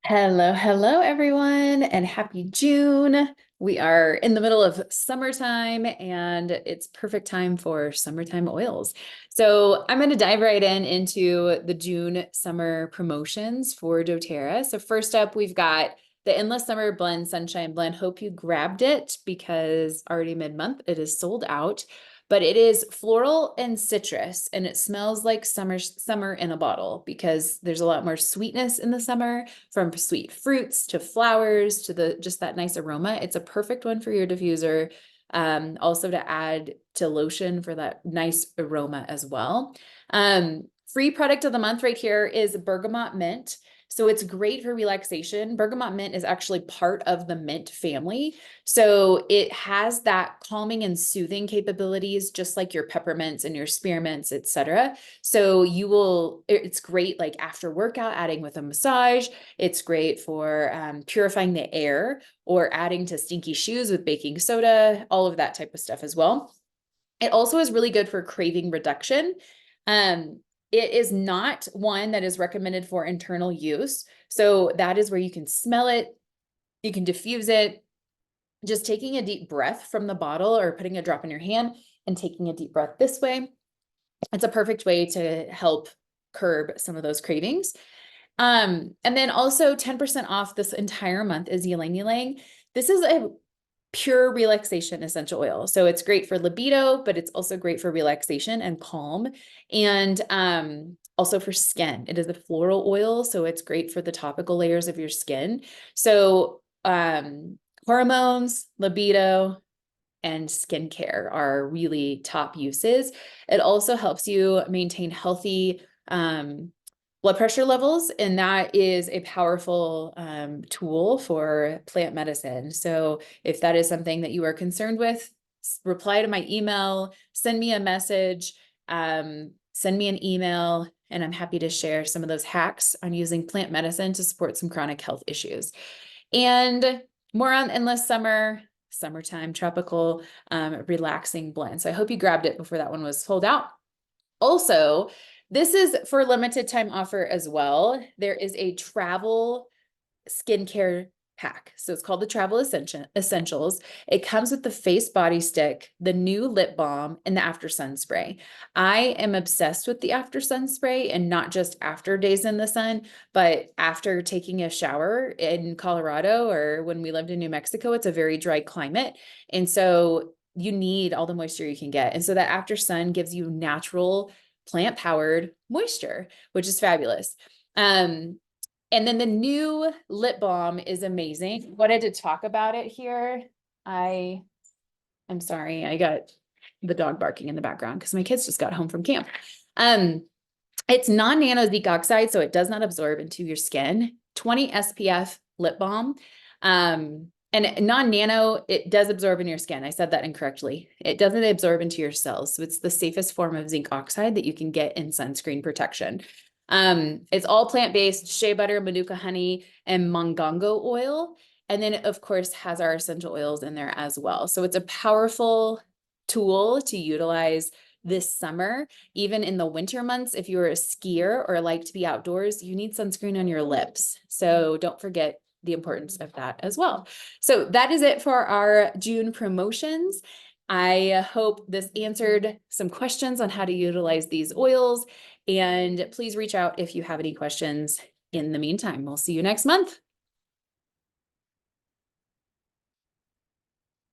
Hello, hello, everyone, and happy June. We are in the middle of summertime and it's perfect time for summertime oils. So I'm going to dive right into the June summer promotions for doTERRA. So first up, we've got the Endless Summer Blend Sunshine Blend. Hope you grabbed it because already mid-month it is sold out. But it is floral and citrus, and it smells like summer in a bottle because there's a lot more sweetness in the summer, from sweet fruits to flowers to just that nice aroma. It's a perfect one for your diffuser. Also to add to lotion for that nice aroma as well. Free product of the month right here is Bergamot Mint. So it's great for relaxation. Bergamot Mint is actually part of the mint family. So it has that calming and soothing capabilities, just like your peppermints and your spearmints, etc. So it's great like after workout, adding with a massage. It's great for purifying the air or adding to stinky shoes with baking soda, all of that type of stuff as well. It also is really good for craving reduction. It is not one that is recommended for internal use. So that is where you can smell it, you can diffuse it. Just taking a deep breath from the bottle or putting a drop in your hand and taking a deep breath this way. It's a perfect way to help curb some of those cravings. And then also 10% off this entire month is Ylang Ylang. This is a pure relaxation essential oil. So it's great for libido, but it's also great for relaxation and calm. And also for skin. It is a floral oil, so it's great for the topical layers of your skin. So hormones, libido, and skincare are really top uses. It also helps you maintain healthy blood pressure levels, and that is a powerful tool for plant medicine. So if that is something that you are concerned with, reply to my email, send me a message, send me an email, and I'm happy to share some of those hacks on using plant medicine to support some chronic health issues. And more on Endless summertime, tropical, relaxing blend. So I hope you grabbed it before that one was sold out. Also, this is for a limited time offer as well. There is a travel skincare pack. So it's called the Travel Essentials. It comes with the face body stick, the new lip balm, and the after sun spray. I am obsessed with the after sun spray, and not just after days in the sun, but after taking a shower in Colorado or when we lived in New Mexico. It's a very dry climate. And so you need all the moisture you can get. And so that after sun gives you natural plant powered moisture, which is fabulous. And then the new lip balm is amazing. Wanted to talk about it here. I'm sorry, I got the dog barking in the background because my kids just got home from camp. It's non-nano zinc oxide, so it does not absorb into your skin. 20 SPF lip balm. And non-nano, it does absorb in your skin. I said that incorrectly. It doesn't absorb into your cells. So it's the safest form of zinc oxide that you can get in sunscreen protection. It's all plant-based, shea butter, manuka honey, and mongongo oil. And then it, of course, has our essential oils in there as well. So it's a powerful tool to utilize this summer. Even in the winter months, if you're a skier or like to be outdoors, you need sunscreen on your lips. So don't forget the importance of that as well. So that is it for our June promotions. I hope this answered some questions on how to utilize these oils. And please reach out if you have any questions. In the meantime, we'll see you next month.